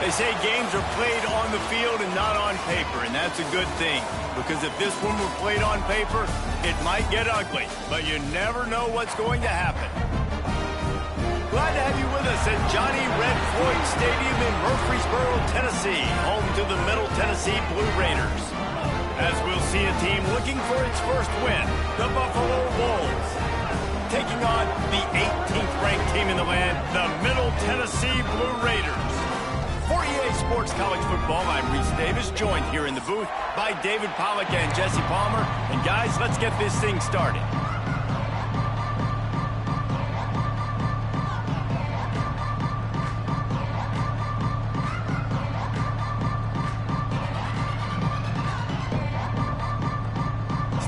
They say games are played on the field and not on paper, and that's a good thing. Because if this one were played on paper, it might get ugly. But you never know what's going to happen. Glad to have you with us at Johnny Red Floyd Stadium in Murfreesboro, Tennessee, home to the Middle Tennessee Blue Raiders. As we'll see a team looking for its first win, the Buffalo Wolves, taking on the 18th ranked team in the land, the Middle Tennessee Blue Raiders. For EA Sports College Football, I'm Reese Davis, joined here in the booth by David Pollack and Jesse Palmer. And guys, let's get this thing started.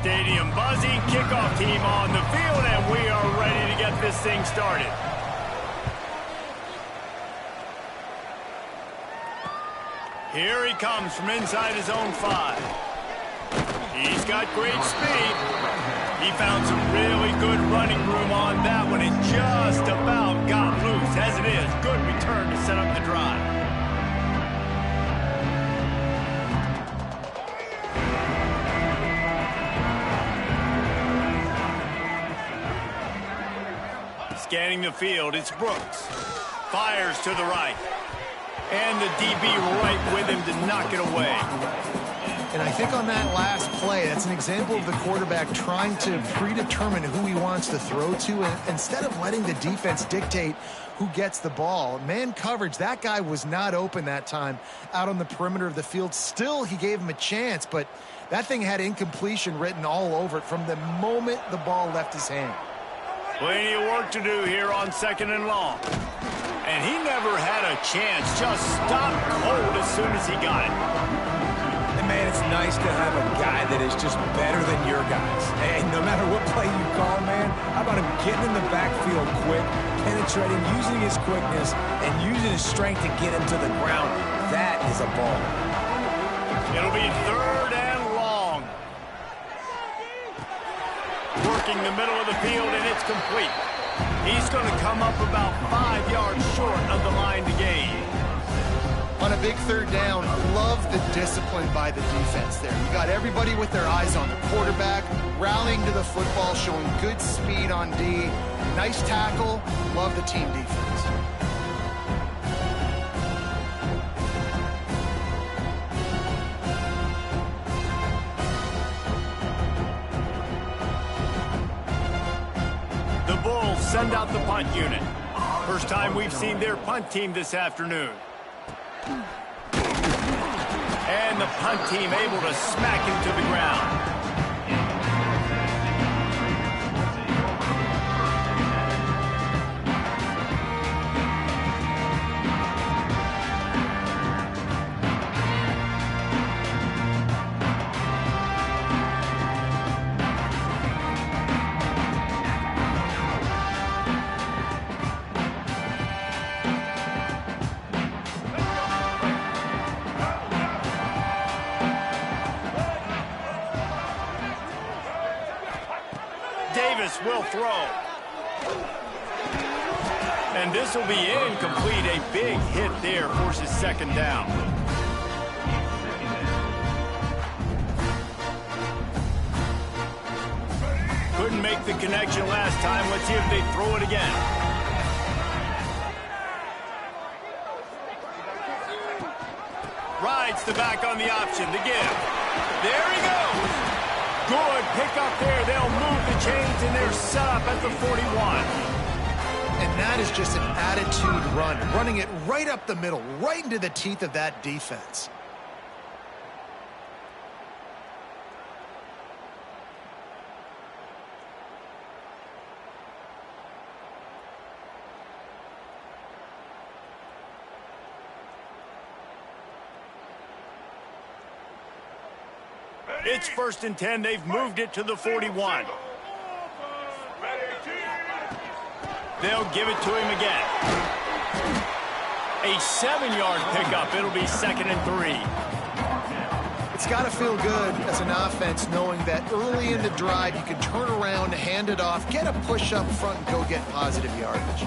Stadium buzzing, kickoff team on the field, and we are ready to get this thing started. Here he comes from inside his own 5. He's got great speed. He found some really good running room on that one. It just about got loose. As it is, good return to set up the drive. Scanning the field, it's Brooks. Fires to the right. And the DB right with him to knock it away. And I think on that last play, that's an example of the quarterback trying to predetermine who he wants to throw to, and instead of letting the defense dictate who gets the ball. Man coverage, that guy was not open that time out on the perimeter of the field. Still, he gave him a chance, but that thing had incompletion written all over it from the moment the ball left his hand. Plenty of work to do here on 2nd and long. And he never had a chance, just stopped cold as soon as he got it. And man, it's nice to have a guy that is just better than your guys. And no matter what play you call, man, how about him getting in the backfield quick, penetrating, using his quickness, and using his strength to get him to the ground. That is a ball. It'll be 3rd and long. Working the middle of the field, and it's complete. He's going to come up about 5 yards short of the line to gain. On a big 3rd down, love the discipline by the defense there. You got everybody with their eyes on the quarterback, rallying to the football, showing good speed on D. Nice tackle. Love the team defense. Send out the punt unit. First time we've seen their punt team this afternoon. And the punt team able to smack him to the ground. Will throw. And this will be incomplete. A big hit there, forces 2nd down. Couldn't make the connection last time. Let's see if they throw it again. Rides the back on the option to give. There he goes. Good pick up there. They'll move the chains, and they're set up at the 41. And that is just an attitude run, running it right up the middle, right into the teeth of that defense. It's 1st and 10. They've moved it to the 41. They'll give it to him again. A 7-yard pickup. It'll be 2nd and 3. It's got to feel good as an offense knowing that early in the drive you can turn around, hand it off, get a push up front, and go get positive yardage.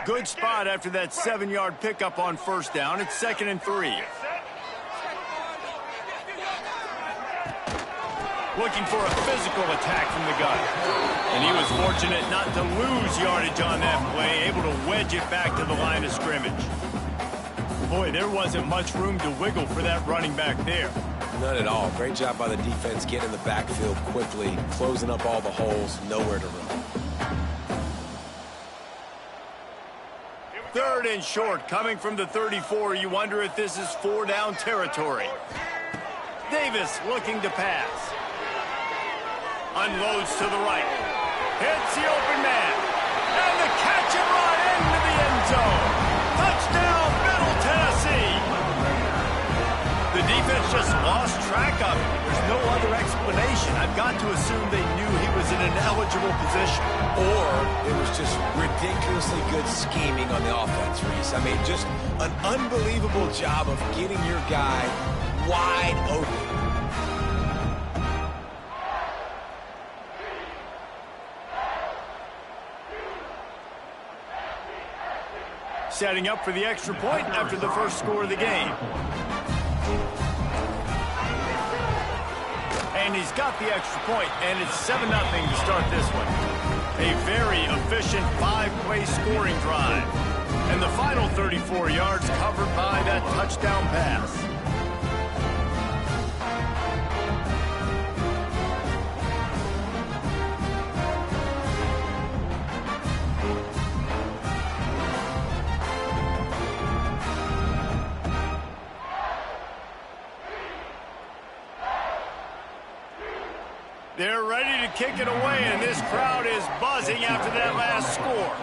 Good spot after that 7-yard pickup on first down. It's 2nd and 3. Looking for a physical attack from the gun. And he was fortunate not to lose yardage on that play, able to wedge it back to the line of scrimmage. Boy, there wasn't much room to wiggle for that running back there. None at all. Great job by the defense getting in the backfield quickly, closing up all the holes, nowhere to run. 3rd and short, coming from the 34. You wonder if this is 4-down territory. Davis looking to pass. Unloads to the right. Hits the open man. And the catch and run into the end zone. Touchdown, Middle Tennessee. The defense just lost track of it. There's no other explanation. I've got to assume they knew he was in an eligible position. Or it was just ridiculously good scheming on the offense, Reese. I mean, just an unbelievable job of getting your guy wide open. Setting up for the extra point after the first score of the game. And he's got the extra point, and it's 7-0 to start this one. A very efficient 5-play scoring drive. And the final 34 yards covered by that touchdown pass. They're ready to kick it away, and this crowd is buzzing after that last score.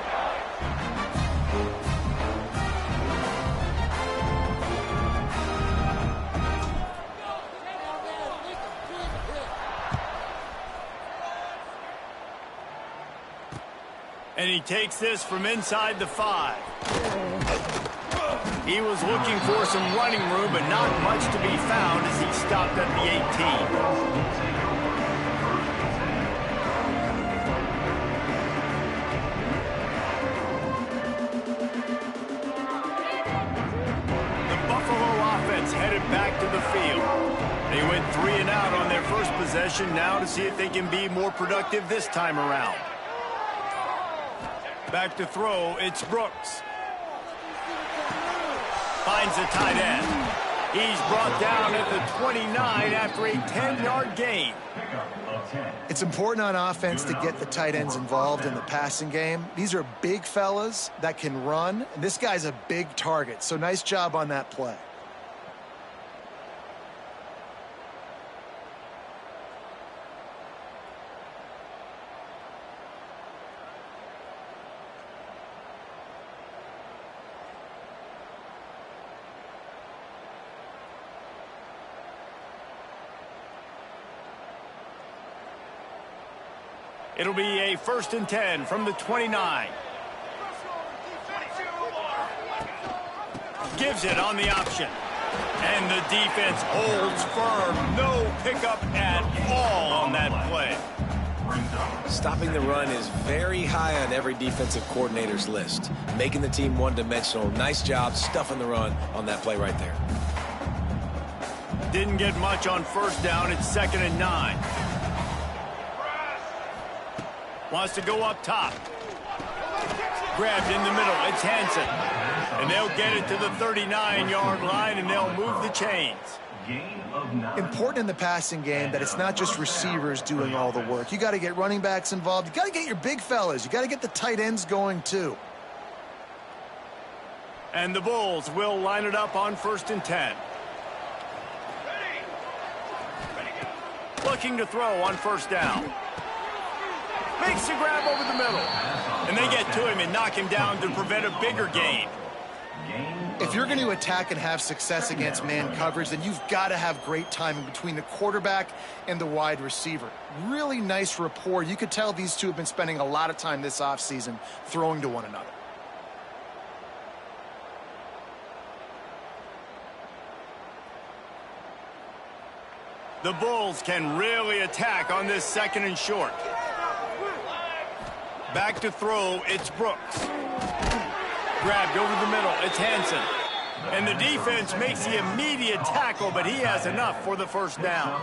And he takes this from inside the 5. He was looking for some running room, but not much to be found as he stopped at the 18. Headed back to the field. They went 3 and out on their first possession, now to see if they can be more productive this time around. Back to throw, it's Brooks. Finds the tight end. He's brought down at the 29 after a 10-yard gain. It's important on offense to get the tight ends involved in the passing game. These are big fellas that can run, and this guy's a big target, so nice job on that play. It'll be a 1st and 10 from the 29. Gives it on the option. And the defense holds firm. No pickup at all on that play. Stopping the run is very high on every defensive coordinator's list. Making the team one-dimensional. Nice job stuffing the run on that play right there. Didn't get much on first down. It's 2nd and 9. Wants to go up top. Grabbed in the middle. It's Hansen. And they'll get it to the 39-yard line, and they'll move the chains. Important in the passing game that it's not just receivers doing all the work. You got to get running backs involved. You got to get your big fellas. You got to get the tight ends going, too. And the Bulls will line it up on 1st and 10. Looking to throw on first down. Makes the grab over the middle. And they get to him and knock him down to prevent a bigger gain. If you're going to attack and have success against man coverage, then you've got to have great timing between the quarterback and the wide receiver. Really nice rapport. You could tell these two have been spending a lot of time this offseason throwing to one another. The Bulls can really attack on this 2nd and short. Back to throw, it's Brooks. Grabbed over the middle. It's Hansen. And the defense makes the immediate tackle, but he has enough for the first down.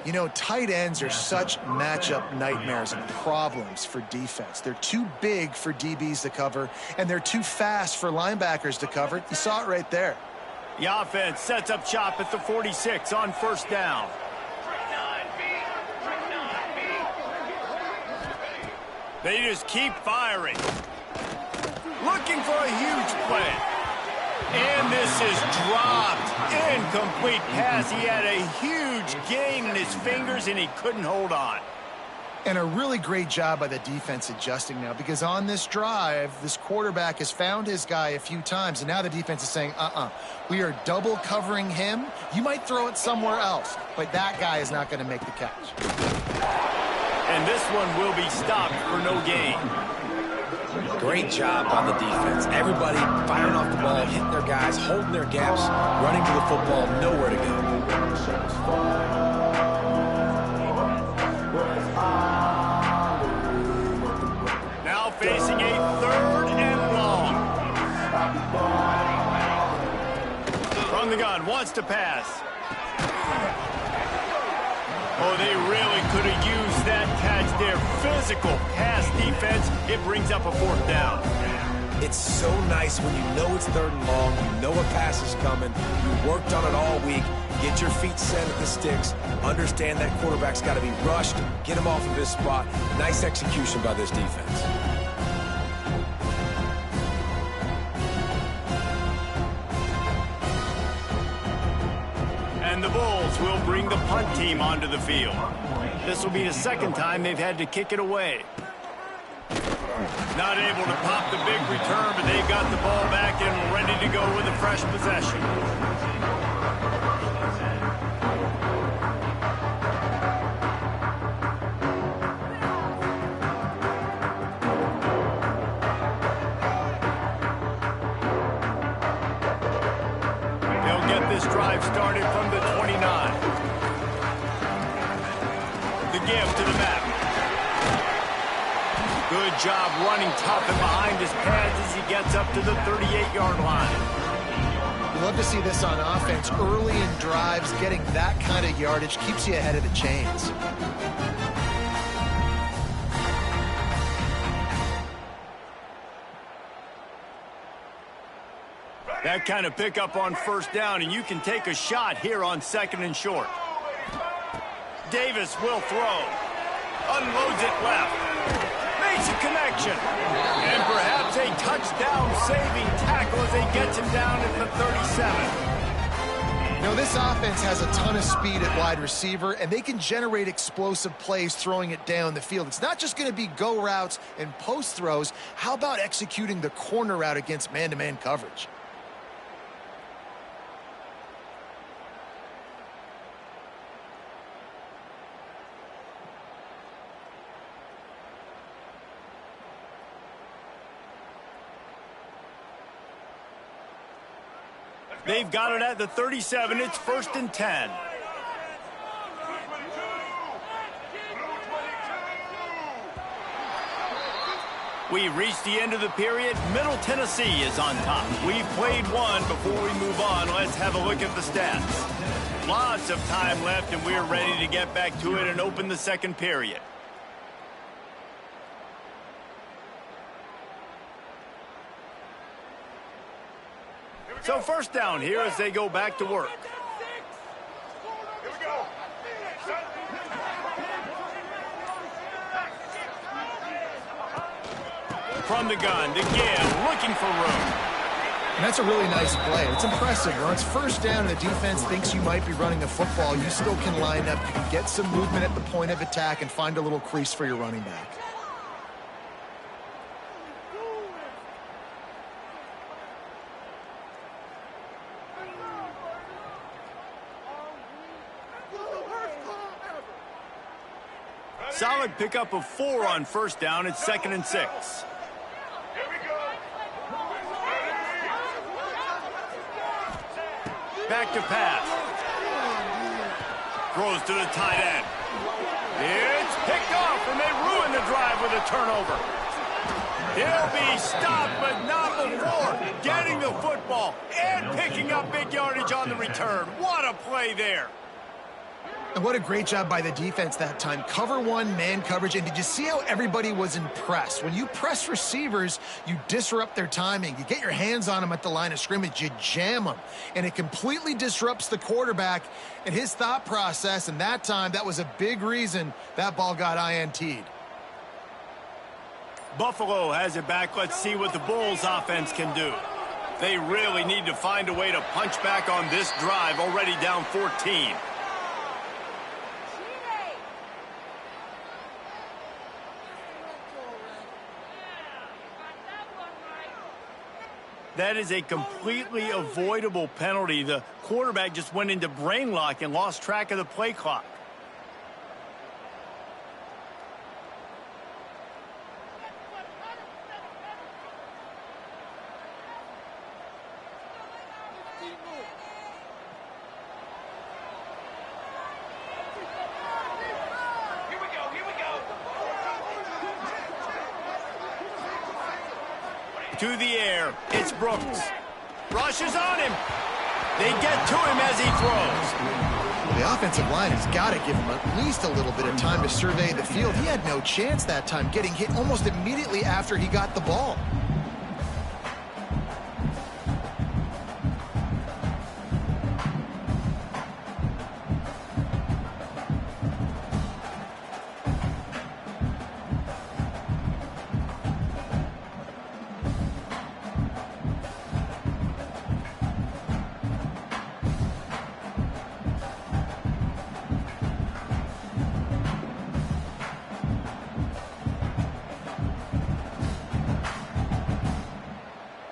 You know, tight ends are such matchup nightmares and problems for defense. They're too big for DBs to cover, and they're too fast for linebackers to cover. You saw it right there. The offense sets up shop at the 46 on first down. They just keep firing. Looking for a huge play. And this is dropped. Incomplete pass. He had a huge gain in his fingers, and he couldn't hold on. And a really great job by the defense adjusting now, because on this drive, this quarterback has found his guy a few times, and now the defense is saying, we are double covering him. You might throw it somewhere else, but that guy is not going to make the catch. And this one will be stopped for no gain. Great job on the defense. Everybody firing off the ball, hitting their guys, holding their gaps, running to the football, nowhere to go. Now facing a 3rd and long. From the gun, wants to pass. Oh, they really could have used that catch there. Physical pass defense. It brings up a 4th down. It's so nice when you know it's 3rd and long, you know a pass is coming, you worked on it all week, get your feet set at the sticks, understand that quarterback's got to be rushed, get him off of his spot. Nice execution by this defense. And the Bulls will bring the punt team onto the field. This will be the 2nd time they've had to kick it away. Not able to pop the big return, but they've got the ball back and ready to go with a fresh possession. They'll get this drive started from the 29. The give to the map. Good job running tough and behind his pads as he gets up to the 38-yard line. You love to see this on offense. Early in drives, getting that kind of yardage keeps you ahead of the chains. That kind of pickup on first down, and you can take a shot here on 2nd and short. Davis will throw. Unloads it left. Makes a connection. And perhaps a touchdown-saving tackle as he gets him down at the 37. You know, this offense has a ton of speed at wide receiver, and they can generate explosive plays throwing it down the field. It's not just going to be go routes and post throws. How about executing the corner route against man-to-man coverage? They've got it at the 37. It's 1st and 10. We've reached the end of the period. Middle Tennessee is on top. We've played one. Before we move on, let's have a look at the stats. Lots of time left, and we're ready to get back to it and open the 2nd period. So 1st down here as they go back to work. From the gun, the give, looking for room. And that's a really nice play. It's impressive. When it's 1st down and the defense thinks you might be running a football, you still can line up. You can get some movement at the point of attack and find a little crease for your running back. Solid pickup of 4 on 1st down. It's 2nd and 6. Back to pass. Throws to the tight end. It's picked off, and they ruin the drive with a turnover. He'll be stopped, but not before getting the football and picking up big yardage on the return. What a play there. And what a great job by the defense that time. Cover one, man coverage. And did you see how everybody was impressed? When you press receivers, you disrupt their timing. You get your hands on them at the line of scrimmage. You jam them. And it completely disrupts the quarterback and his thought process. And that time, that was a big reason that ball got INT'd. Buffalo has it back. Let's see what the Bulls offense can do. They really need to find a way to punch back on this drive, already down 14. That is a completely avoidable penalty. The quarterback just went into brain lock and lost track of the play clock. To the air, it's Brooks. Rushes on him. They get to him as he throws. The offensive line has got to give him at least a little bit of time to survey the field. He had no chance that time, getting hit almost immediately after he got the ball.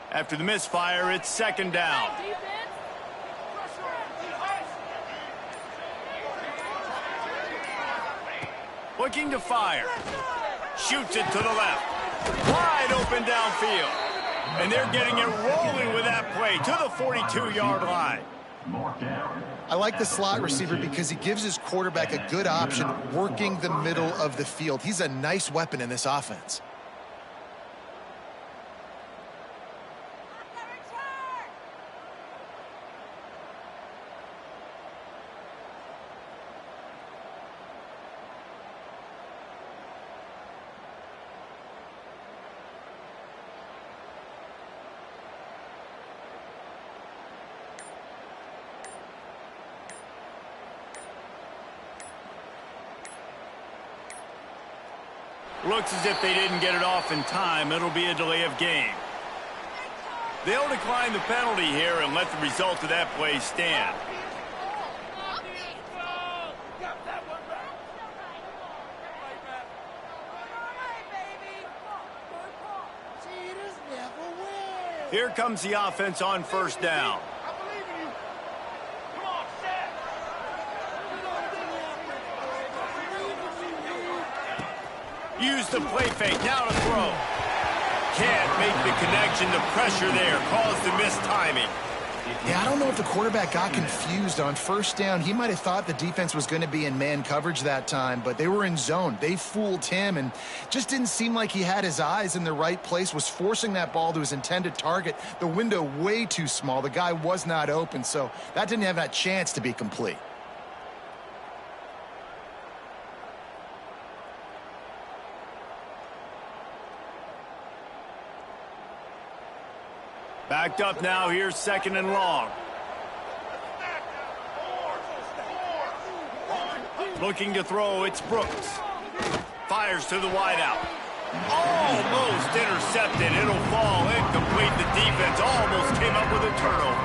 After the misfire, it's second down. Looking to fire. Shoots it to the left. Wide open downfield. And they're getting it rolling with that play to the 42-yard line. I like the slot receiver because he gives his quarterback a good option working the middle of the field. He's a nice weapon in this offense. Looks as if they didn't get it off in time. It'll be a delay of game. They'll decline the penalty here and let the result of that play stand. Here comes the offense on first down. Use the play fake, now to throw. Can't make the connection, the pressure there caused the missed timing. Yeah, I don't know if the quarterback got confused on first down. He might have thought the defense was going to be in man coverage that time, but they were in zone. They fooled him and just didn't seem like he had his eyes in the right place, was forcing that ball to his intended target. The window way too small. The guy was not open, so that didn't have that chance to be complete. Backed up now, here's second and long. Looking to throw, it's Brooks. Fires to the wideout. Almost intercepted. It'll fall incomplete. The defense almost came up with a turnover.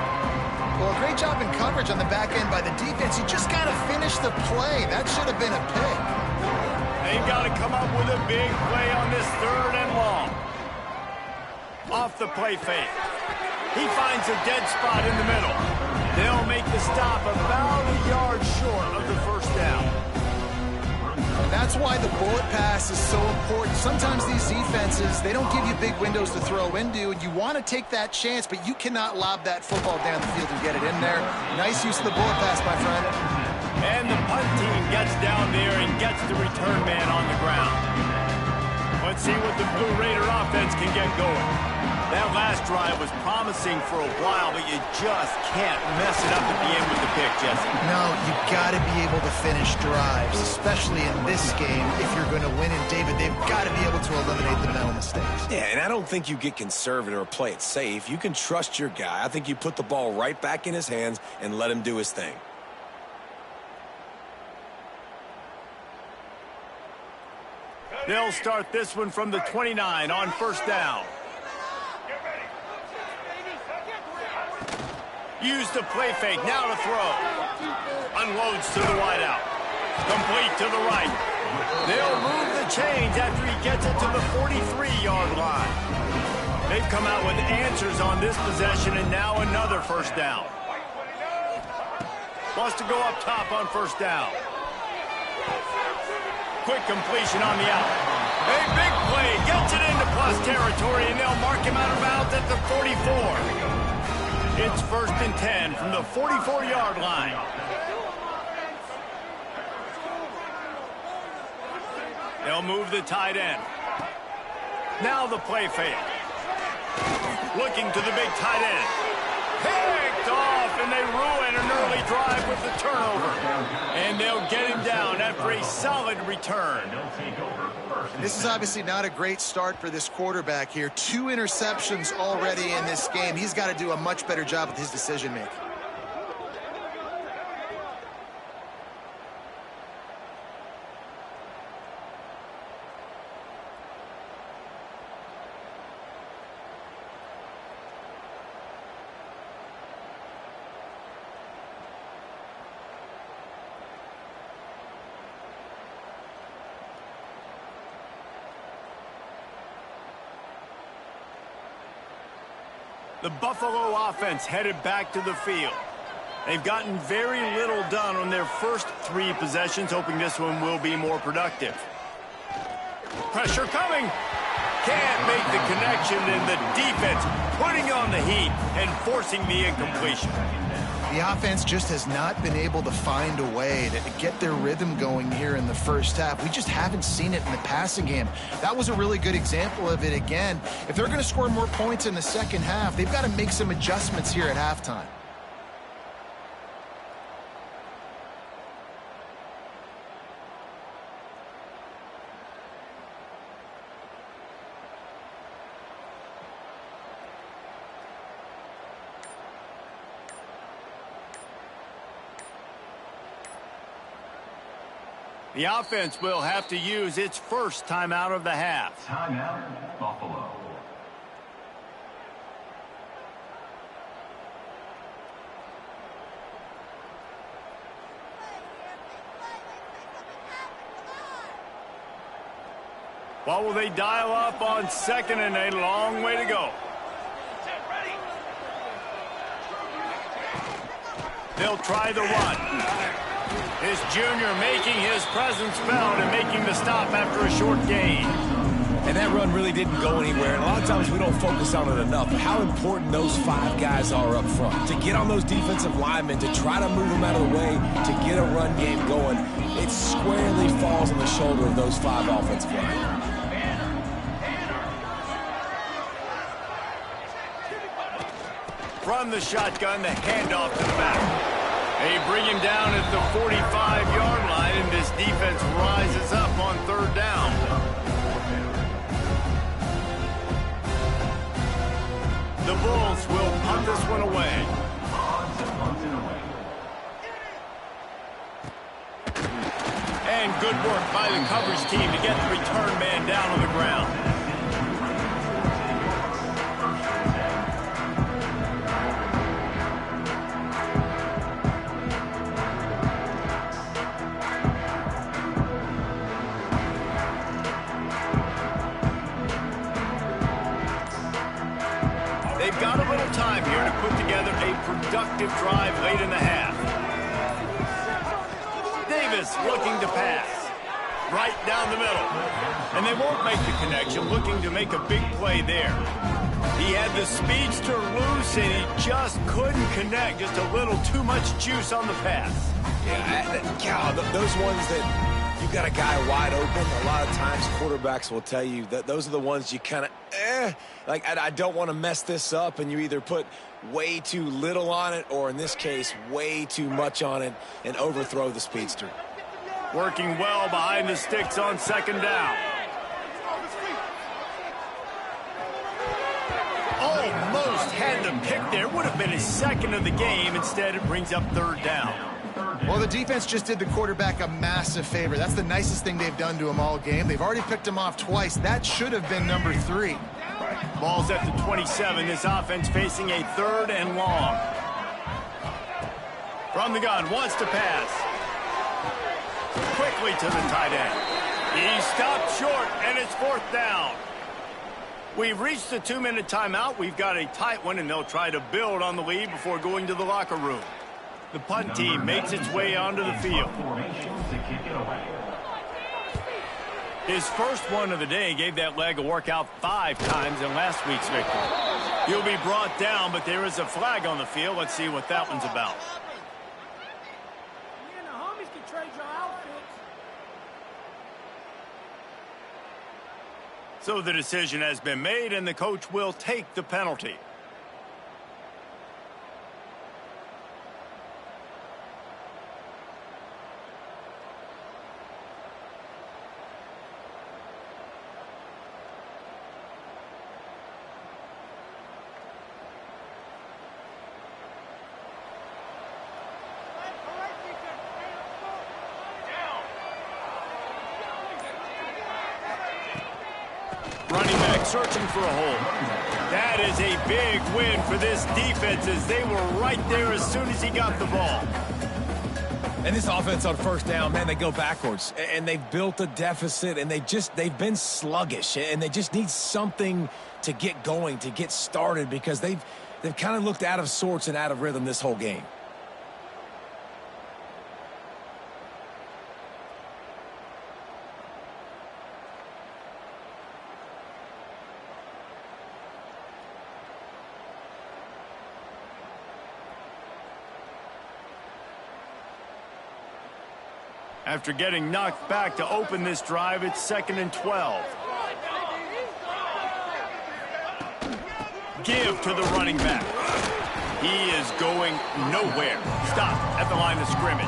Well, great job in coverage on the back end by the defense. He just got to finish the play. That should have been a pick. They've got to come up with a big play on this third and long. Off the play fake. He finds a dead spot in the middle. They'll make the stop about a yard short of the first down. That's why the bullet pass is so important. Sometimes these defenses, they don't give you big windows to throw into, and you want to take that chance, but you cannot lob that football down the field and get it in there. Nice use of the bullet pass, my friend. And the punt team gets down there and gets the return man on the ground. Let's see what the Blue Raider offense can get going. That last drive was promising for a while, but you just can't mess it up at the end with the pick, Jesse. No, you got to be able to finish drives, especially in this game. If you're going to win it, David, they've got to be able to eliminate the mental mistakes. Yeah, and I don't think you get conservative or play it safe. You can trust your guy. I think you put the ball right back in his hands and let him do his thing. They'll start this one from the 29 on first down. Use the play fake, now to throw. Unloads to the wideout. Complete to the right. They'll move the chains after he gets it to the 43-yard line. They've come out with answers on this possession, and now another first down. Wants to go up top on first down. Quick completion on the out. A big play, gets it into plus territory, and they'll mark him out of bounds at the 44. It's first and 10 from the 44-yard line. They'll move the tight end. Now the play fake. Looking to the big tight end. Picked off, and they ruin an early drive with the turnover. And they'll get him down after a solid return. This is obviously not a great start for this quarterback here. 2 interceptions already in this game. He's got to do a much better job with his decision-making. The Buffalo offense headed back to the field. They've gotten very little done on their first 3 possessions, hoping this one will be more productive. Pressure coming. Can't make the connection, and the defense putting on the heat and forcing the incompletion. The offense just has not been able to find a way to get their rhythm going here in the first half. We just haven't seen it in the passing game. That was a really good example of it again. If they're going to score more points in the second half, they've got to make some adjustments here at halftime. The offense will have to use its first timeout of the half. Timeout, Buffalo. What will they dial up on second and a long way to go? They'll try the run. This junior making his presence felt and making the stop after a short gain. And that run really didn't go anywhere. And a lot of times we don't focus on it enough. But how important those 5 guys are up front. To get on those defensive linemen, to try to move them out of the way, to get a run game going, it squarely falls on the shoulder of those 5 offensive linemen. From the shotgun, the handoff to the back. They bring him down at the 45-yard line, and this defense rises up on third down. The Bulls will punt this one away. And good work by the coverage team to get the return man down on the ground. They've got a little time here to put together a productive drive late in the half. Davis looking to pass. Right down the middle. And they won't make the connection, looking to make a big play there. He had the speedster loose, and he just couldn't connect. Just a little too much juice on the pass. Yeah, God, those ones that you got a guy wide open, a lot of times quarterbacks will tell you that those are the ones you kind of, like, I don't want to mess this up, and you either put way too little on it or, in this case, way too much on it and overthrow the speedster. Working well behind the sticks on second down. Almost had the pick there. Would have been his second of the game. Instead, it brings up third down. Well, the defense just did the quarterback a massive favor. That's the nicest thing they've done to him all game. They've already picked him off twice. That should have been number 3. Ball's at the 27. This offense facing a third and long. From the gun, wants to pass. Quickly to the tight end. He stopped short, and it's fourth down. We've reached the 2-minute timeout. We've got a tight one, and they'll try to build on the lead before going to the locker room. The punt team makes its way onto the field. His first one of the day gave that leg a workout 5 times in last week's victory. He'll be brought down, but there is a flag on the field. Let's see what that one's about. So the decision has been made, and the coach will take the penalty. Running back searching for a hole. That is a big win for this defense, as they were right there as soon as he got the ball. And this offense on first down, man, they go backwards. And they've built a deficit, and they've been sluggish. And they just need something to get going, to get started, because they've kind of looked out of sorts and out of rhythm this whole game. After getting knocked back to open this drive, it's 2nd and 12. Give to the running back. He is going nowhere. Stop at the line of scrimmage.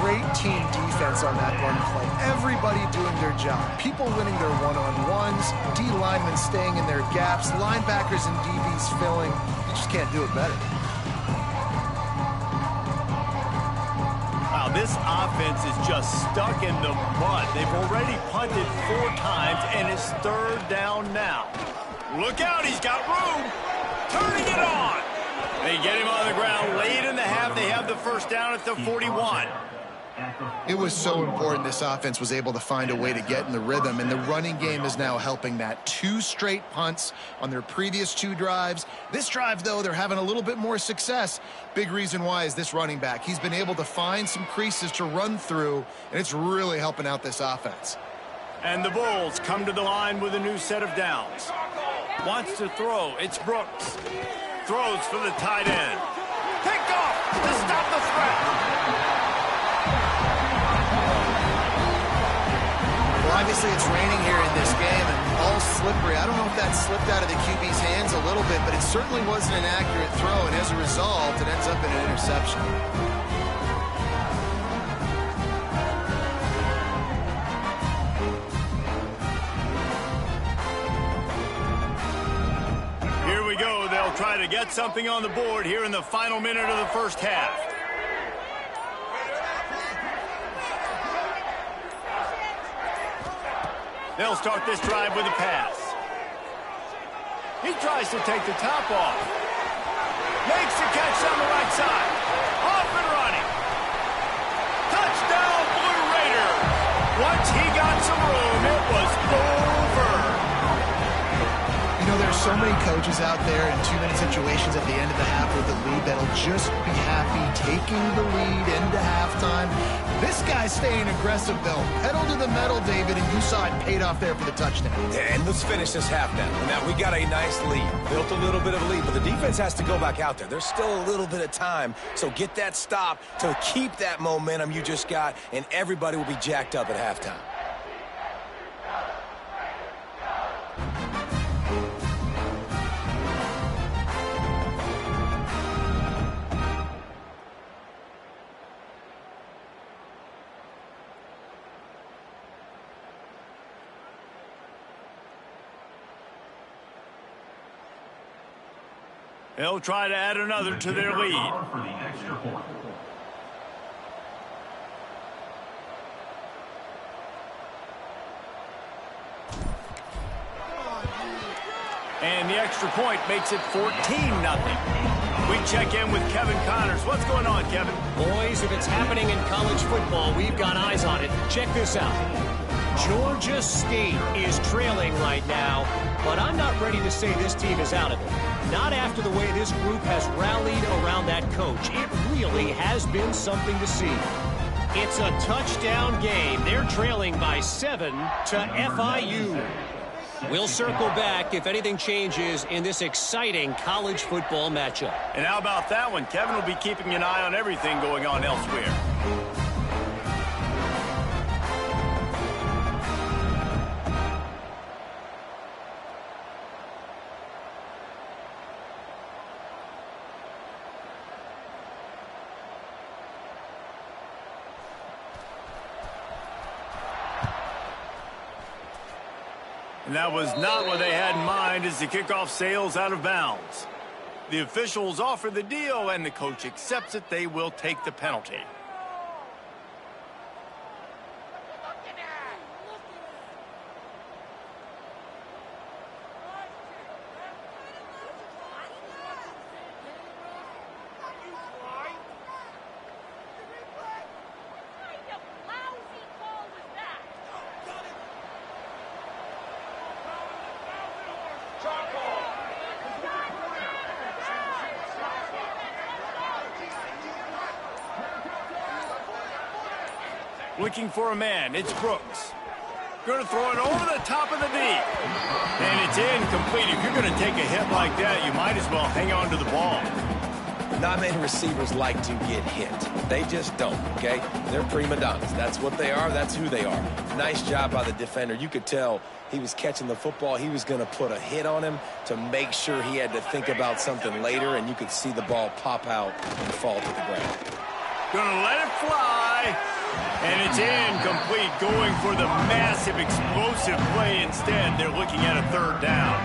Great team defense on that run play. Everybody doing their job. People winning their one-on-ones, D linemen staying in their gaps, linebackers and DBs filling. You just can't do it better. This offense is just stuck in the mud. They've already punted 4 times, and it's third down now. Look out, he's got room. Turning it on. They get him on the ground late in the half. They have the first down at the 41. It was so important this offense was able to find a way to get in the rhythm, and the running game is now helping that. 2 straight punts on their previous 2 drives. This drive, though, they're having a little bit more success. Big reason why is this running back. He's been able to find some creases to run through, and it's really helping out this offense. And the Bulls come to the line with a new set of downs. Wants to throw. It's Brooks. Throws for the tight end. Picked off to stop the threat. Obviously, it's raining here in this game, and all slippery. I don't know if that slipped out of the QB's hands a little bit, but it certainly wasn't an accurate throw, and as a result, it ends up in an interception. Here we go. They'll try to get something on the board here in the final minute of the first half. They'll start this drive with a pass. He tries to take the top off. Makes the catch on the right side. Off and running. Touchdown, Blue Raiders. Once he got some room, it was over. You know, there's so many coaches out there in 2-minute situations at the end of the half with the lead that'll just be happy taking the lead into halftime. This guy's staying aggressive, though. Pedal to the metal, David, and you saw it paid off there for the touchdown. And let's finish this half now. Now, we got a nice lead. Built a little bit of a lead, but the defense has to go back out there. There's still a little bit of time, so get that stop to keep that momentum you just got, and everybody will be jacked up at halftime. They'll try to add another to their lead. And the extra point makes it 14-0. We check in with Kevin Connors. What's going on, Kevin? Boys, if it's happening in college football, we've got eyes on it. Check this out. Georgia State is trailing right now, but I'm not ready to say this team is out of it. Not after the way this group has rallied around that coach. It really has been something to see. It's a touchdown game. They're trailing by 7 to FIU. We'll circle back if anything changes in this exciting college football matchup. And how about that one? Kevin will be keeping an eye on everything going on elsewhere. And that was not what they had in mind as the kickoff sails out of bounds. The officials offer the deal, and the coach accepts it. They will take the penalty. Looking for a man. It's Brooks. Going to throw it over the top of the knee. And it's incomplete. If you're going to take a hit like that, you might as well hang on to the ball. Not many receivers like to get hit. They just don't, okay? They're prima donnas. That's what they are. That's who they are. Nice job by the defender. You could tell he was catching the football. He was going to put a hit on him to make sure he had to think about something later, and you could see the ball pop out and fall to the ground. Going to let it fly. And it's incomplete, going for the massive explosive play instead. They're looking at a third down.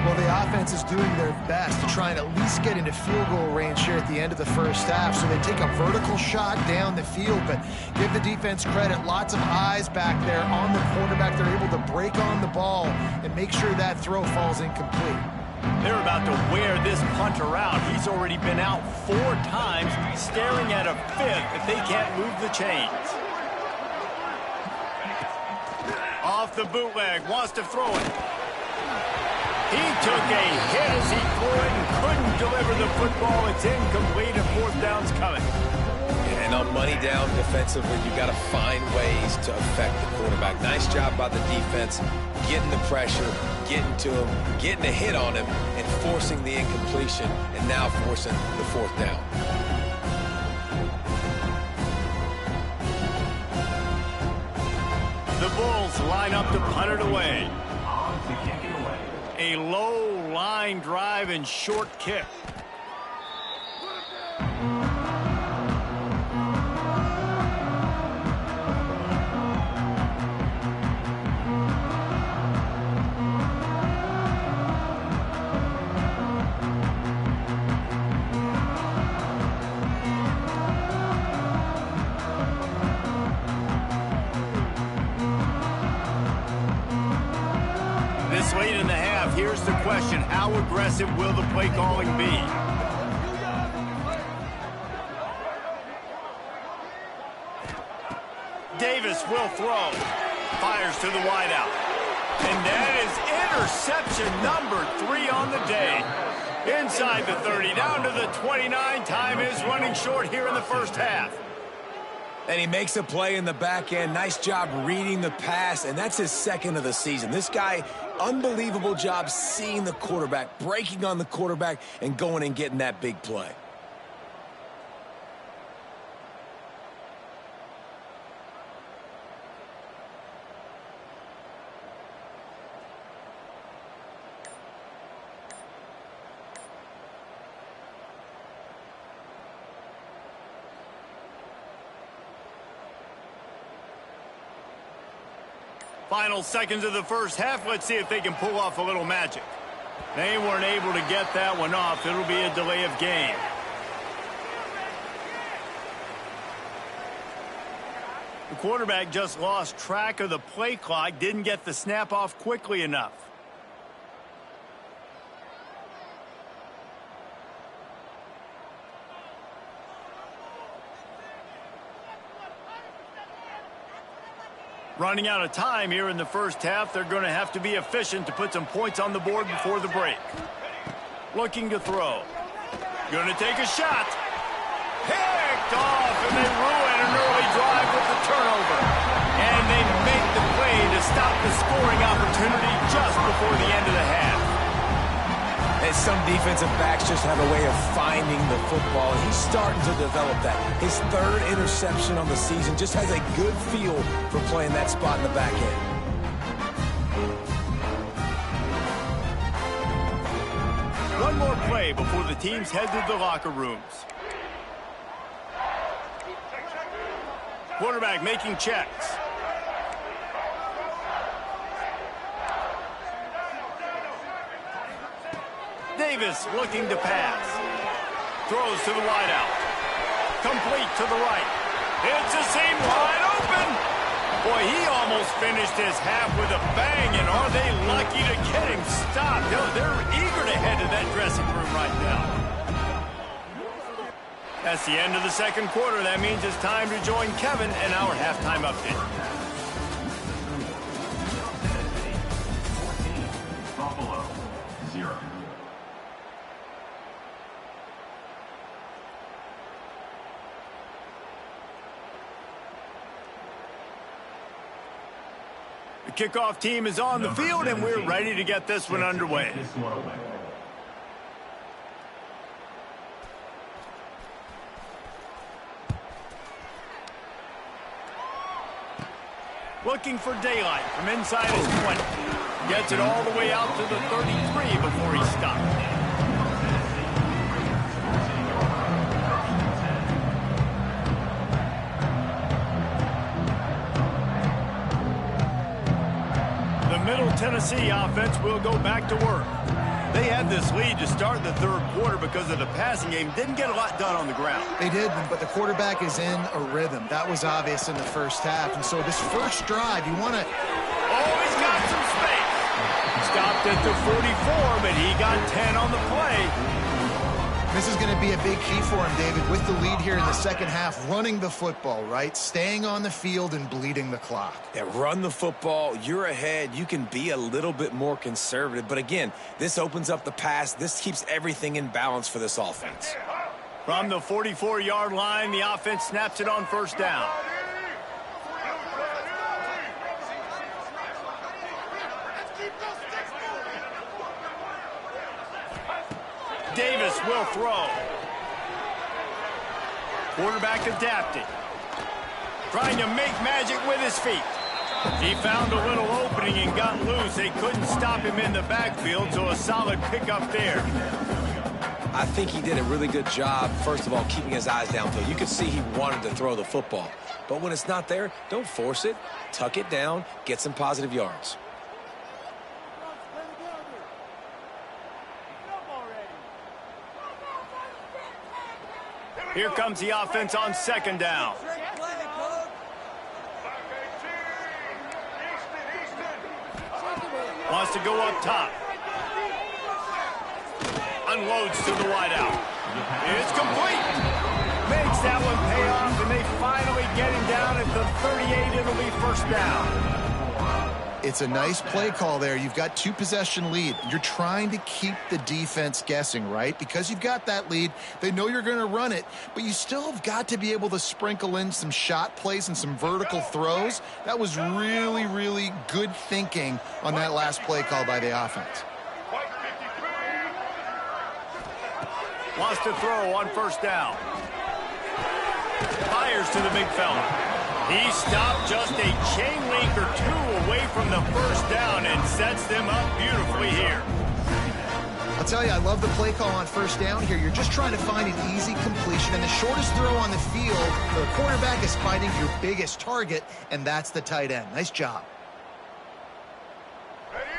Well, the offense is doing their best to try and at least get into field goal range here at the end of the first half. So they take a vertical shot down the field, but give the defense credit. Lots of eyes back there on the quarterback. They're able to break on the ball and make sure that throw falls incomplete. They're about to wear this punter out. He's already been out 4 times, staring at a 5th if they can't move the chains. Off the bootleg, wants to throw it. He took a hit as he threw it and couldn't deliver the football. It's incomplete and 4th down's coming. And on money down defensively, you got to find ways to affect the quarterback. Nice job by the defense, getting the pressure, getting to him, getting a hit on him, and forcing the incompletion, and now forcing the 4th down. The Bulls line up to punt it away. A low line drive and short kick. Late in the half, here's the question. How aggressive will the play calling be? Davis will throw. Fires to the wideout. And that is interception number 3 on the day. Inside the 30, down to the 29. Time is running short here in the first half. And he makes a play in the back end. Nice job reading the pass, and that's his second of the season. This guy, unbelievable job seeing the quarterback, breaking on the quarterback, and going and getting that big play. Final seconds of the first half. Let's see if they can pull off a little magic. They weren't able to get that one off. It'll be a delay of game. The quarterback just lost track of the play clock, didn't get the snap off quickly enough. Running out of time here in the first half. They're going to have to be efficient to put some points on the board before the break. Looking to throw. Going to take a shot. Picked off, and they ruin an early drive with the turnover. And they make the play to stop the scoring opportunity just before the end of the half. And some defensive backs just have a way of finding the football. He's starting to develop that. His third interception on the season, just has a good feel for playing that spot in the back end. One more play before the teams head to the locker rooms. Quarterback making checks. Davis looking to pass. Throws to the wideout. Complete to the right. It's a seam wide open. Boy, he almost finished his half with a bang, and are they lucky to get him stopped? They're eager to head to that dressing room right now. That's the end of the second quarter. That means it's time to join Kevin in our halftime update. Buffalo, 0. The kickoff team is on the field, and we're ready to get this one underway. Looking for daylight from inside his 20. Gets it all the way out to the 33 before he stopped. Middle Tennessee offense will go back to work. They had this lead to start the third quarter because of the passing game. Didn't get a lot done on the ground. They did, but the quarterback is in a rhythm. That was obvious in the first half. And so this first drive, you want to... Oh, he's got some space. Stopped at the 44, but he got 10 on the play. This is going to be a big key for him, David, with the lead here in the second half, running the football, right? Staying on the field and bleeding the clock. Yeah, run the football. You're ahead. You can be a little bit more conservative. But again, this opens up the pass. This keeps everything in balance for this offense. From the 44-yard line, the offense snaps it on first down. Davis will throw. Quarterback adapting. Trying to make magic with his feet. He found a little opening and got loose. They couldn't stop him in the backfield, so a solid pickup there. I think he did a really good job, first of all, keeping his eyes downfield. You could see he wanted to throw the football. But when it's not there, don't force it. Tuck it down. Get some positive yards. Here comes the offense on second down. Wants to go up top. Unloads to the wideout. It's complete. Makes that one pay off, and they finally get him down at the 38. It'll be first down. It's a nice play call there. You've got 2-possession lead. You're trying to keep the defense guessing, right? Because you've got that lead, they know you're going to run it, but you still have got to be able to sprinkle in some shot plays and some vertical throws. That was really, really good thinking on that last play call by the offense. Wants to throw on first down. Fires to the big fella. He stopped just a chain link or two away from the first down and sets them up beautifully here. I'll tell you, I love the play call on first down here. You're just trying to find an easy completion, and the shortest throw on the field, the quarterback is finding your biggest target, and that's the tight end. Nice job.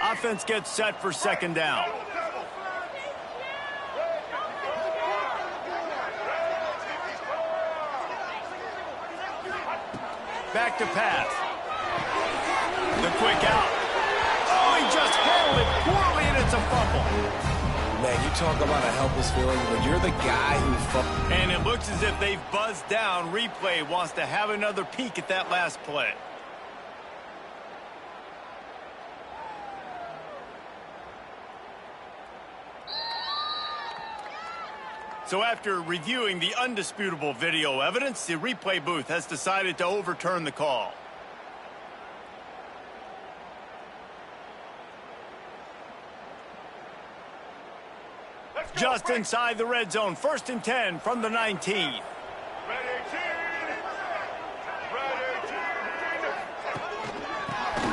Offense gets set for second down. Back to pass. The quick out. Oh, he just handled it poorly, and it's a fumble. Man, you talk about a helpless feeling when you're the guy who... And it looks as if they've buzzed down. Replay wants to have another peek at that last play. So after reviewing the undisputable video evidence, the replay booth has decided to overturn the call. Just inside the red zone, 1st and 10 from the 19.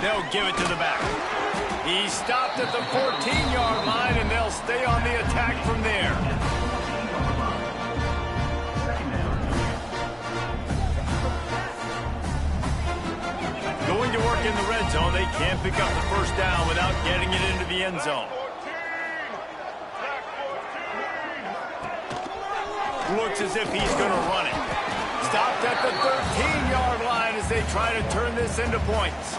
They'll give it to the back. He stopped at the 14-yard line, and they'll stay on the attack from there. Going to work in the red zone, they can't pick up the first down without getting it into the end zone. Looks as if he's going to run it. Stopped at the 13-yard line as they try to turn this into points.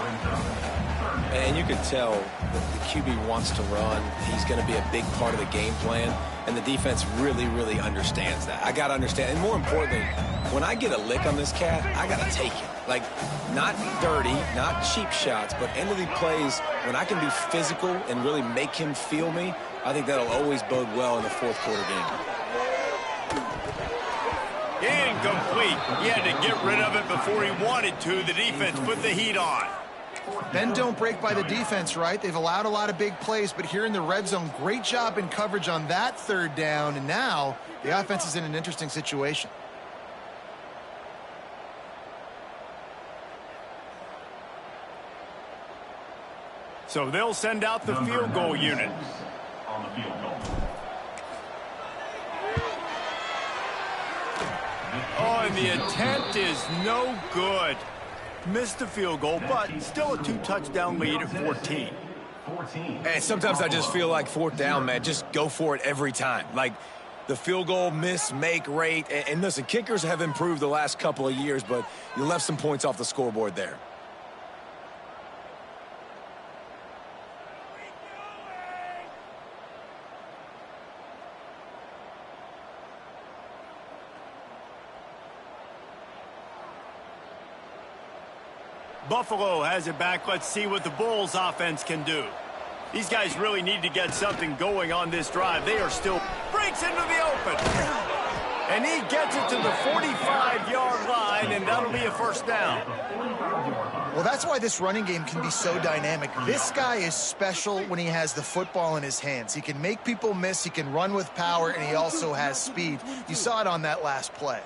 And you can tell that the QB wants to run. He's going to be a big part of the game plan, and the defense really, really understands that. I got to understand, and more importantly, when I get a lick on this cat, I got to take it. Like, not dirty, not cheap shots, but end of the plays, when I can be physical and really make him feel me, I think that'll always bode well in the fourth quarter game. Incomplete. He had to get rid of it before he wanted to. The defense put the heat on. Bend don't break by the defense, right? They've allowed a lot of big plays, but here in the red zone, great job in coverage on that third down, and now the offense is in an interesting situation. So they'll send out the field goal unit. On the field goal. Oh, and the attempt is no good. Missed the field goal, but still a 2-touchdown lead at 14. And sometimes I just feel like fourth down, man, just go for it every time. Like the field goal miss-make rate. And listen, kickers have improved the last couple of years, but you left some points off the scoreboard there. Buffalo has it back. Let's see what the Bulls offense can do. These guys really need to get something going on this drive. They are still breaks into the open. And he gets it to the 45-yard line, and that'll be a first down. Well, that's why this running game can be so dynamic. This guy is special when he has the football in his hands. He can make people miss, he can run with power, and he also has speed. You saw it on that last play.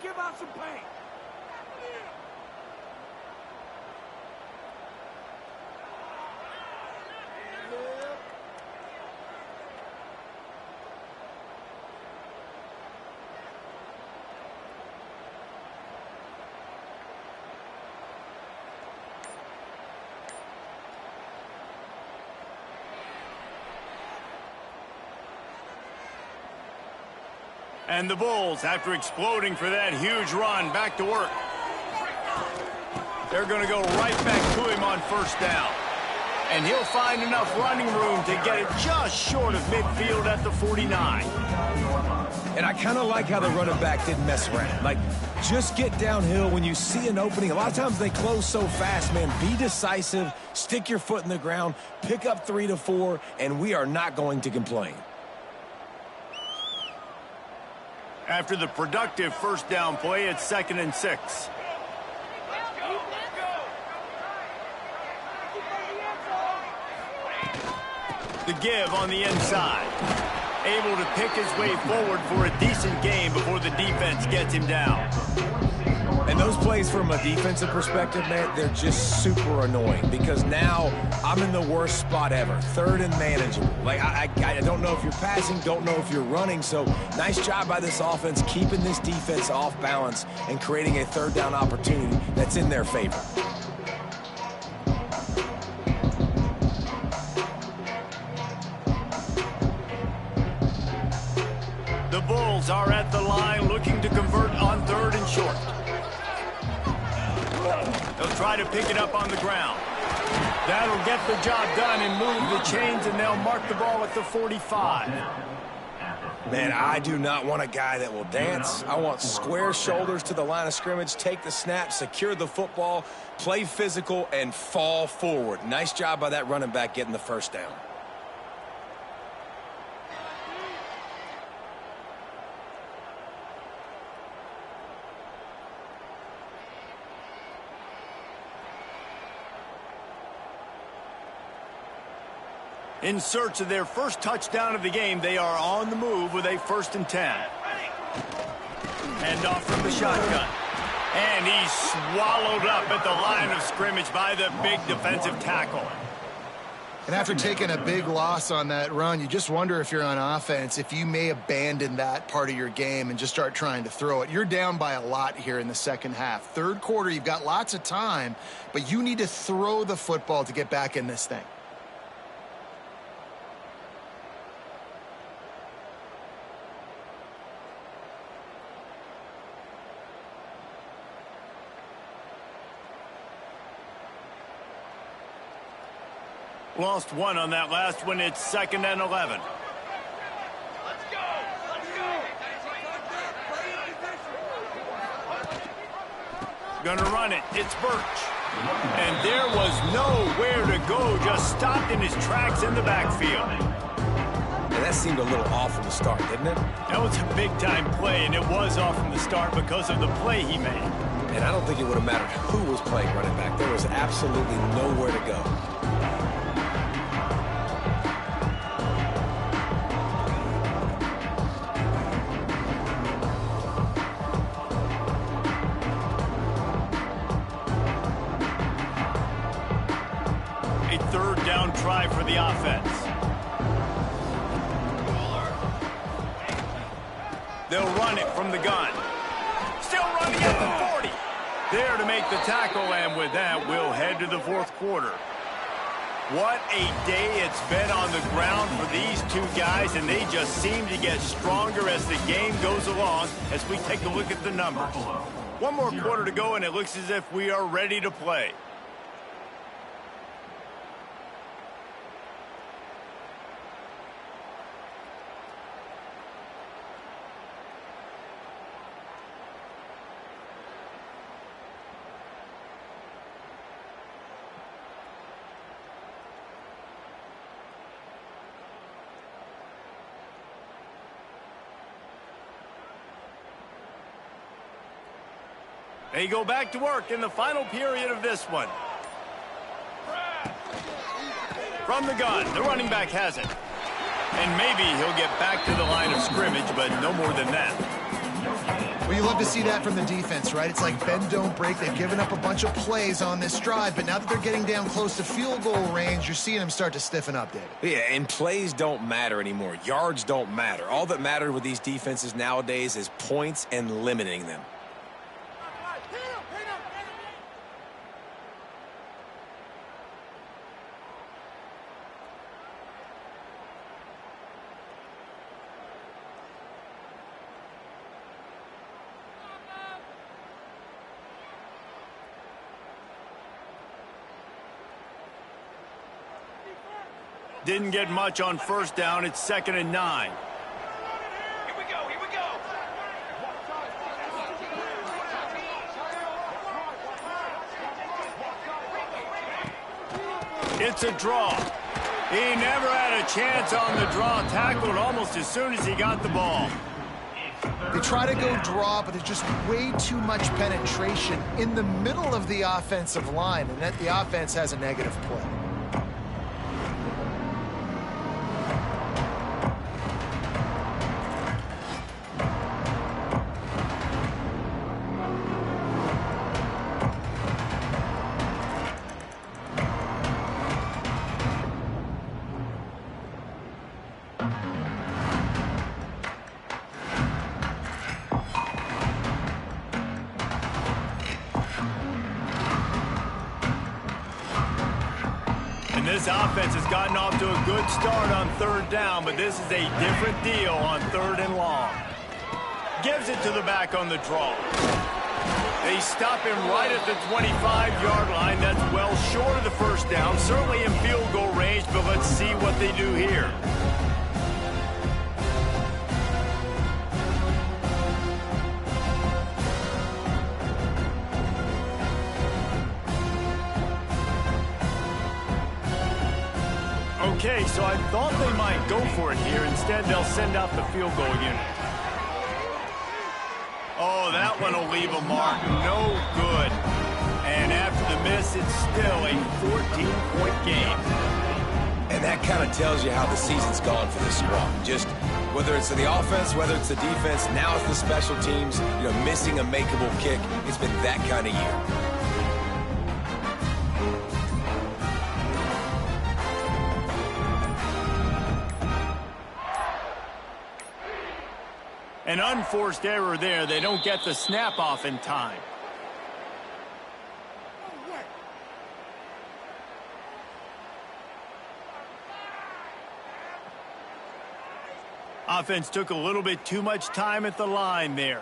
Give out some paint. And the Bulls, after exploding for that huge run, back to work. They're going to go right back to him on first down. And he'll find enough running room to get it just short of midfield at the 49. And I kind of like how the running back didn't mess around. Like, just get downhill when you see an opening. A lot of times they close so fast, man. Be decisive, stick your foot in the ground, pick up 3 to 4, and we are not going to complain. After the productive first down play, it's 2nd and 6. The give on the inside. Able to pick his way forward for a decent gain before the defense gets him down. And those plays from a defensive perspective, man, they're just super annoying because now I'm in the worst spot ever. 3rd and manageable. Like, I don't know if you're passing, don't know if you're running. So nice job by this offense keeping this defense off balance and creating a 3rd down opportunity that's in their favor. The Bulls are at the line looking to convert on 3rd and short. They'll try to pick it up on the ground. That'll get the job done and move the chains, and they'll mark the ball at the 45. Man, I do not want a guy that will dance. I want square shoulders to the line of scrimmage, take the snap, secure the football, play physical, and fall forward. Nice job by that running back getting the first down. In search of their first touchdown of the game, they are on the move with a 1st and 10. Hand off from the shotgun. And he's swallowed up at the line of scrimmage by the big defensive tackle. And after taking a big loss on that run, you just wonder if you're on offense, if you may abandon that part of your game and just start trying to throw it. You're down by a lot here in the second half. 3rd quarter, you've got lots of time, but you need to throw the football to get back in this thing. Lost 1 on that last one. It's 2nd and 11. Gonna run it. It's Birch. And there was nowhere to go. Just stopped in his tracks in the backfield. And that seemed a little off from the start, didn't it? That was a big-time play, and it was off from the start because of the play he made. And I don't think it would have mattered who was playing running back. There was absolutely nowhere to go. A 3rd down try for the offense. They'll run it from the gun. Still running at the 40. There to make the tackle, and with that, we'll head to the 4th quarter. What a day it's been on the ground for these two guys, and they just seem to get stronger as the game goes along as we take a look at the numbers. 1 more quarter to go, and it looks as if we are ready to play. They go back to work in the final period of this one. From the gun, the running back has it. And maybe he'll get back to the line of scrimmage, but no more than that. Well, you love to see that from the defense, right? It's like bend, don't break. They've given up a bunch of plays on this drive, but now that they're getting down close to field goal range, you're seeing them start to stiffen up, David. Yeah, and plays don't matter anymore. Yards don't matter. All that mattered with these defenses nowadays is points and limiting them. Didn't get much on first down. It's 2nd and 9. Here we go, here we go. It's a draw. He never had a chance on the draw. Tackled almost as soon as he got the ball. They try to go draw, but there's just way too much penetration in the middle of the offensive line, and that the offense has a negative play. This offense has gotten off to a good start on 3rd down, but this is a different deal on 3rd and long. Gives it to the back on the draw. They stop him right at the 25-yard line. That's well short of the first down, certainly in field goal range, but let's see what they do here. Okay, so I thought they might go for it here. Instead, they'll send out the field goal unit. Oh, that one will leave a mark. No good. And after the miss, it's still a 14-point game. And that kind of tells you how the season's gone for this squad. Just whether it's the offense, whether it's the defense, now it's the special teams, missing a makeable kick. It's been that kind of year. An unforced error there. They don't get the snap off in time. Offense took a little bit too much time at the line there.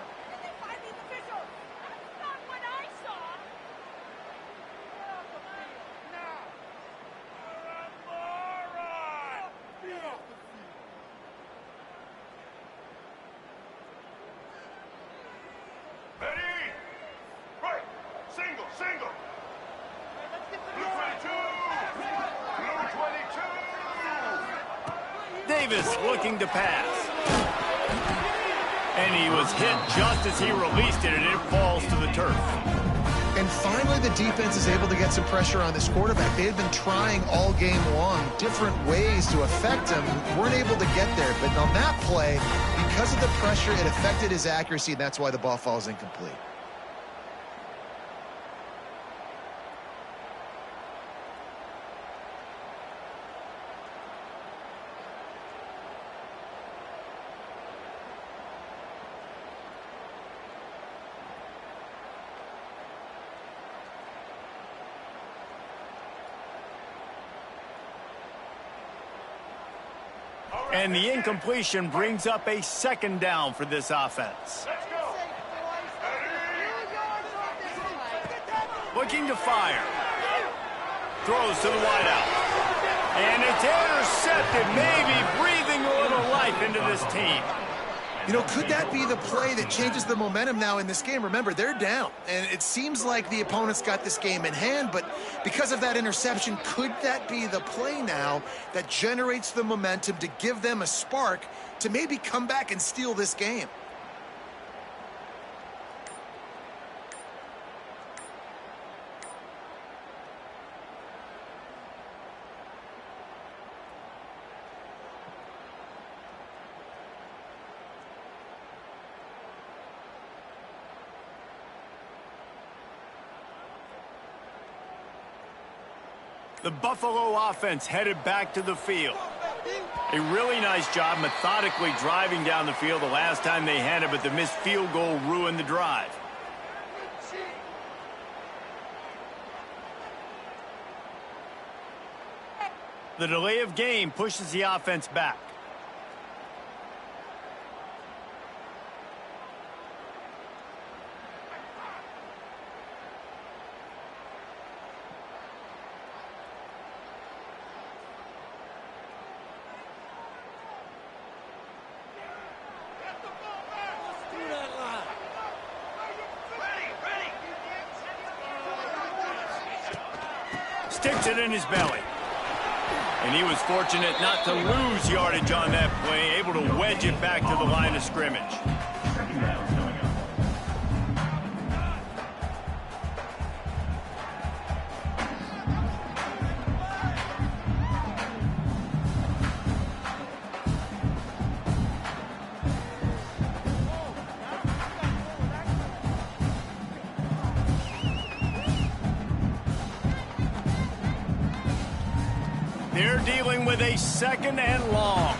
Davis looking to pass. And he was hit just as he released it, and it falls to the turf. And finally, the defense is able to get some pressure on this quarterback. They had been trying all game long different ways to affect him. Weren't able to get there. But on that play, because of the pressure, it affected his accuracy, and that's why the ball falls incomplete. And the incompletion brings up a 2nd down for this offense. Looking to fire. Throws to the wideout. And it's intercepted, maybe breathing a little life into this team. Could that be the play that changes the momentum now in this game? Remember, they're down, and it seems like the opponent's got this game in hand, but because of that interception, could that be the play now that generates the momentum to give them a spark to maybe come back and steal this game? The Buffalo offense headed back to the field. A really nice job methodically driving down the field the last time they had it, but the missed field goal ruined the drive. The delay of game pushes the offense back. sticks it in his belly. And he was fortunate not to lose yardage on that play, able to wedge it back to the line of scrimmage. They're dealing with a 2nd and long.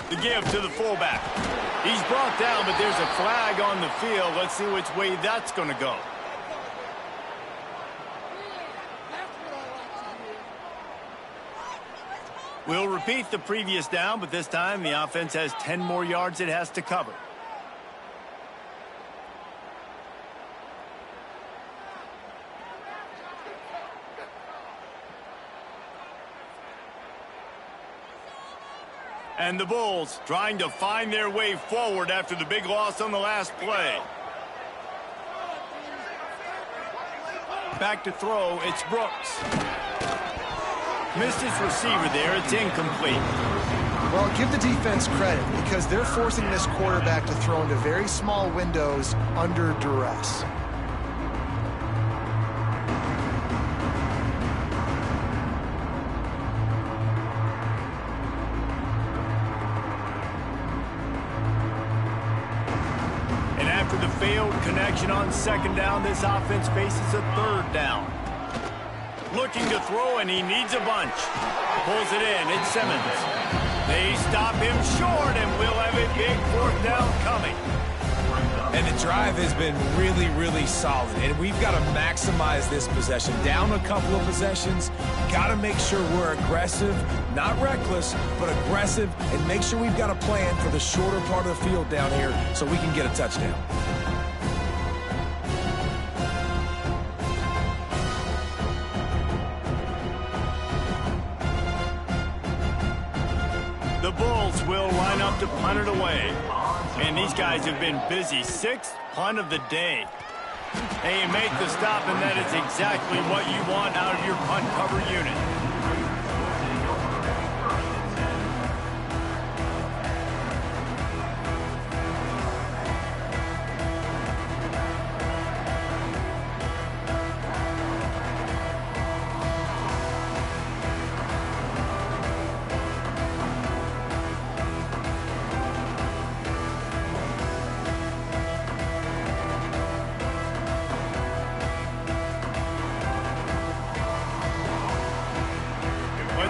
The give to the fullback. He's brought down, but there's a flag on the field. Let's see which way that's going to go. We'll repeat the previous down, but this time the offense has 10 more yards it has to cover. And the Bulls trying to find their way forward after the big loss on the last play. Back to throw, it's Brooks. Missed his receiver there, it's incomplete. Well, give the defense credit because they're forcing this quarterback to throw into very small windows under duress. After the failed connection on 2nd down, this offense faces a 3rd down. Looking to throw, and he needs a bunch. Pulls it in. It's Simmons. They stop him short, and we'll have a big 4th down coming. And the drive has been really, really solid. And we've got to maximize this possession. Down a couple of possessions, got to make sure we're aggressive, not reckless, but aggressive, and make sure we've got a plan for the shorter part of the field down here so we can get a touchdown. The Bulls will line up to punt it away. And these guys have been busy. 6th punt of the day. They make the stop, and that is exactly what you want out of your punt cover unit.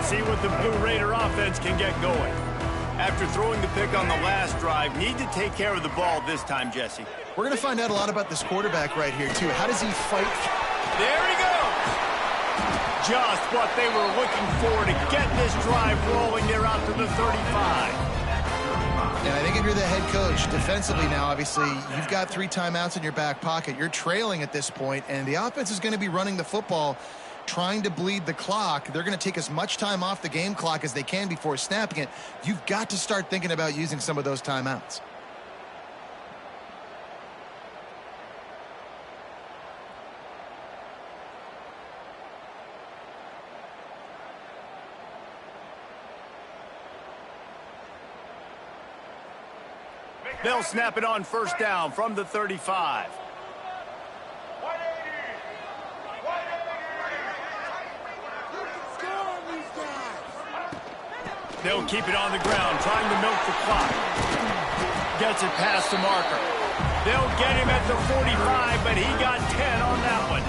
See what the Blue Raider offense can get going. After throwing the pick on the last drive, need to take care of the ball this time, Jesse. We're going to find out a lot about this quarterback right here, too. How does he fight? There he goes. Just what they were looking for to get this drive rolling. They're out to the 35. And I think if you're the head coach, defensively now, obviously, you've got 3 timeouts in your back pocket. You're trailing at this point, and the offense is going to be running the football, trying to bleed the clock. They're going to take as much time off the game clock as they can before snapping it. You've got to start thinking about using some of those timeouts. They'll snap it on 1st down from the 35. They'll keep it on the ground, trying to milk the clock. Gets it past the marker. They'll get him at the 45, but he got 10 on that one.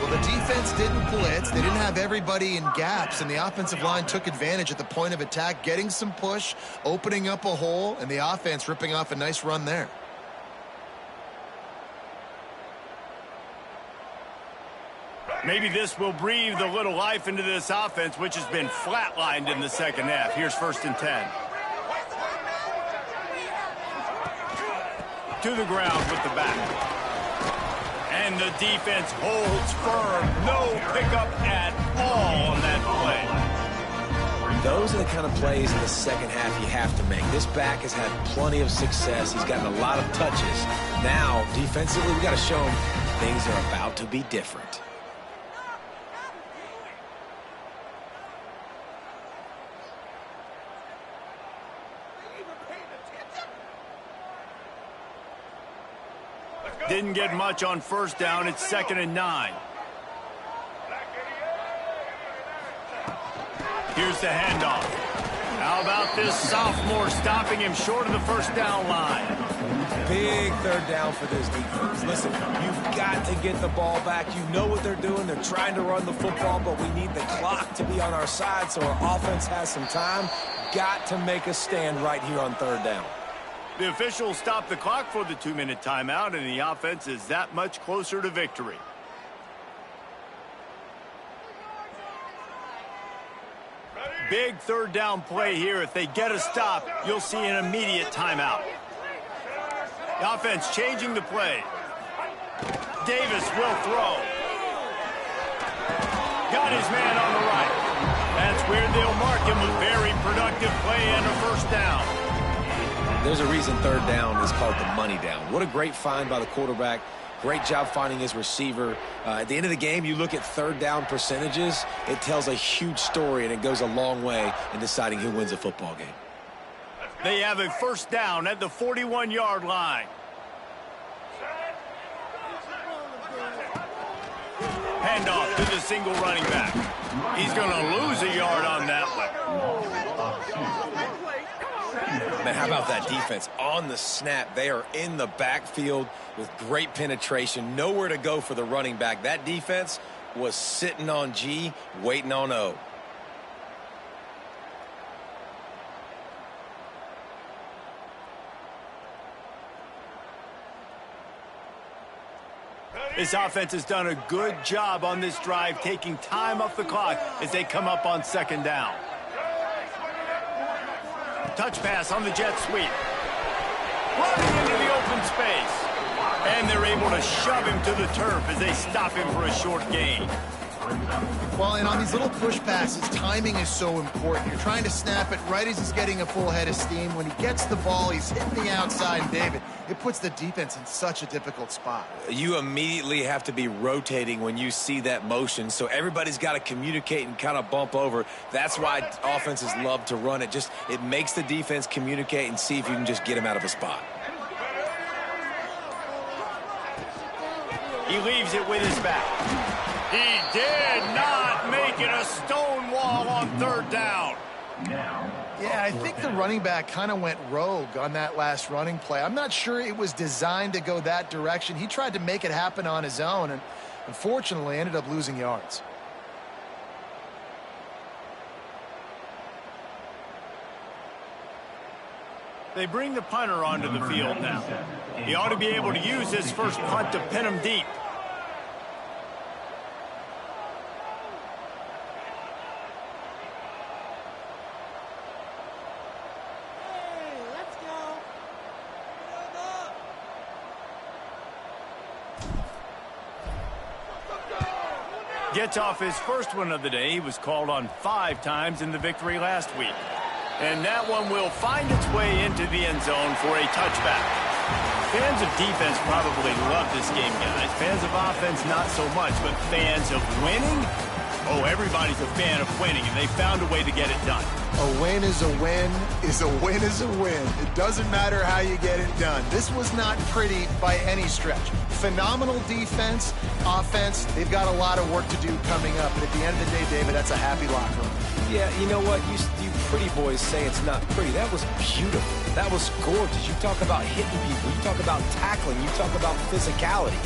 Well, the defense didn't blitz. They didn't have everybody in gaps, and the offensive line took advantage at the point of attack, getting some push, opening up a hole, and the offense ripping off a nice run there. Maybe this will breathe a little life into this offense, which has been flatlined in the 2nd half. Here's 1st and 10. To the ground with the back. And the defense holds firm. No pickup at all on that play. Those are the kind of plays in the 2nd half you have to make. This back has had plenty of success. He's gotten a lot of touches. Now, defensively, we got to show him things are about to be different. Didn't get much on first down. It's 2nd and 9. Here's the handoff. How about this sophomore stopping him short of the first down line? Big third down for this defense. Listen, you've got to get the ball back. You know what they're doing. They're trying to run the football, but we need the clock to be on our side so our offense has some time. Got to make a stand right here on third down. The officials stopped the clock for the 2-minute timeout, and the offense is that much closer to victory. Big third down play here. If they get a stop, you'll see an immediate timeout. The offense changing the play. Davis will throw. Got his man on the right. That's where they'll mark him. A very productive play and a first down. There's a reason third down is called the money down. What a great find by the quarterback. Great job finding his receiver. At the end of the game, you look at third down percentages. It tells a huge story, and it goes a long way in deciding who wins a football game. They have a first down at the 41-yard line. Handoff to the single running back. He's going to lose a yard on that one. Man, how about that defense? On the snap, they are in the backfield with great penetration. Nowhere to go for the running back. That defense was sitting on G, waiting on O. This offense has done a good job on this drive, taking time off the clock as they come up on second down. Touch pass on the jet sweep. Running into the open space. And they're able to shove him to the turf as they stop him for a short gain. Well, and on these little push passes, timing is so important. You're trying to snap it right as he's getting a full head of steam. When he gets the ball, he's hitting the outside, and David, it puts the defense in such a difficult spot. You immediately have to be rotating when you see that motion, so everybody's got to communicate and kind of bump over. That's why offenses love to run it. It makes the defense communicate and see if you can just get him out of a spot. He leaves it with his back. He did not make it a stone wall on third down. Yeah, I think the running back kind of went rogue on that last running play. I'm not sure it was designed to go that direction. He tried to make it happen on his own and unfortunately ended up losing yards. They bring the punter onto the field now. He ought to be able to use his first punt to pin him deep. Gets off his first one of the day. He was called on 5 times in the victory last week. And that one will find its way into the end zone for a touchback. Fans of defense probably love this game, guys. Fans of offense, not so much. But fans of winning? Oh, everybody's a fan of winning, and they found a way to get it done. A win is a win is a win is a win. It doesn't matter how you get it done. This was not pretty by any stretch. Phenomenal defense, offense. They've got a lot of work to do coming up. But at the end of the day, David, that's a happy locker room. Yeah, you know what? You pretty boys say it's not pretty. That was beautiful. That was gorgeous. You talk about hitting people. You talk about tackling. You talk about physicality.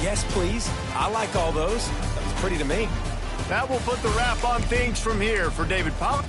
Yes, please. I like all those. That was pretty to me. That will put the wrap on things from here for David Pollock.